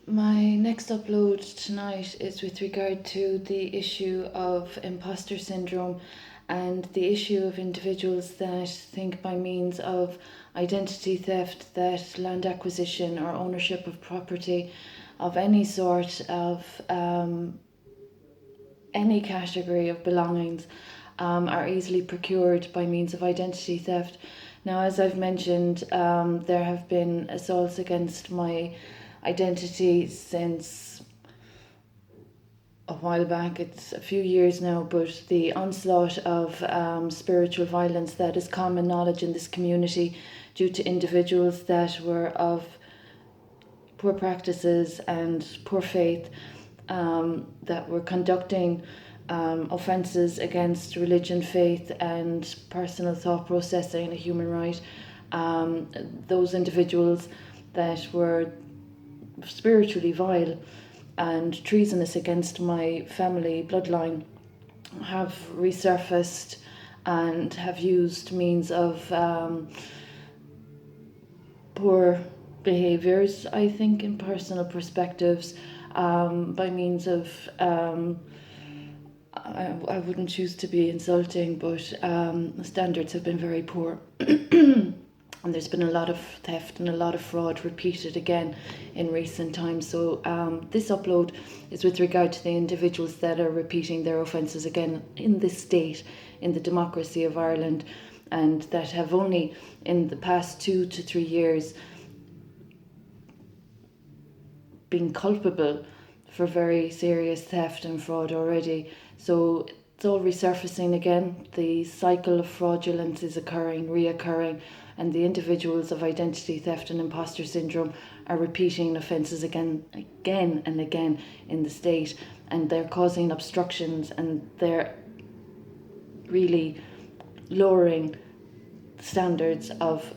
My next upload tonight is with regard to the issue of imposter syndrome and the issue of individuals that think by means of identity theft that land acquisition or ownership of property of any sort of any category of belongings are easily procured by means of identity theft. Now, as I've mentioned, there have been assaults against my identity since a while back. It's a few years now, but the onslaught of spiritual violence that is common knowledge in this community due to individuals that were of poor practices and poor faith, that were conducting offences against religion, faith, and personal thought processing, a human right. Those individuals that were spiritually vile and treasonous against my family bloodline have resurfaced and have used means of poor behaviours, I think, in personal perspectives, by means of I wouldn't choose to be insulting, but the standards have been very poor. And there's been a lot of theft and a lot of fraud repeated again in recent times. So this upload is with regard to the individuals that are repeating their offences again in this state, in the democracy of Ireland, and that have only in the past 2 to 3 years been culpable for very serious theft and fraud already. So it's all resurfacing again. The cycle of fraudulence is occurring, reoccurring, and the individuals of identity theft and imposter syndrome are repeating offences again and again in the state, and they're causing obstructions, and they're really lowering standards of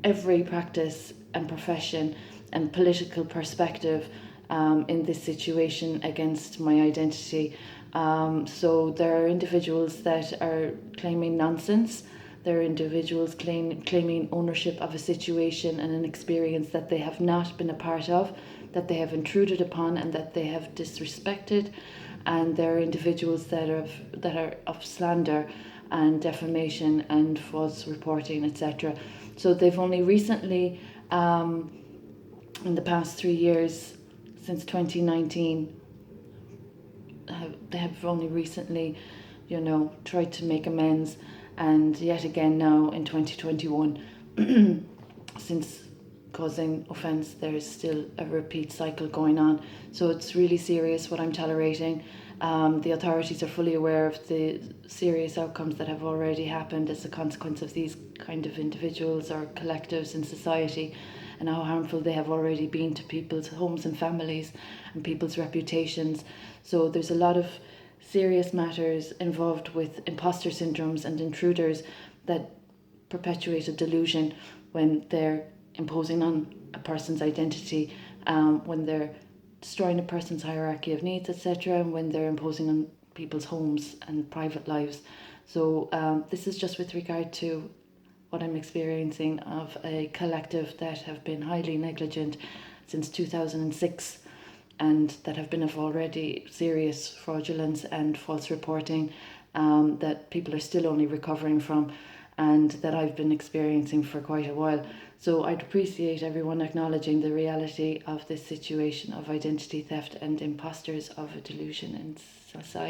every practice and profession and political perspective in this situation against my identity. So there are individuals that are claiming nonsense. There are individuals claiming ownership of a situation and an experience that they have not been a part of, that they have intruded upon and that they have disrespected. And there are individuals that are of slander and defamation and false reporting, etc. So they've only recently, in the past 3 years, since 2019, they have only recently, tried to make amends, and yet again now in 2021, since causing offence, there is still a repeat cycle going on. So it's really serious what I'm tolerating. The authorities are fully aware of the serious outcomes that have already happened as a consequence of these kind of individuals or collectives in society, and how harmful they have already been to people's homes and families and people's reputations. So there's a lot of serious matters involved with imposter syndromes and intruders that perpetuate a delusion when they're imposing on a person's identity, when they're destroying a person's hierarchy of needs, etc., and when they're imposing on people's homes and private lives. So this is just with regard to what I'm experiencing of a collective that have been highly negligent since 2006, and that have been of already serious fraudulence and false reporting that people are still only recovering from, and that I've been experiencing for quite a while. So I'd appreciate everyone acknowledging the reality of this situation of identity theft and imposters of a delusion in society.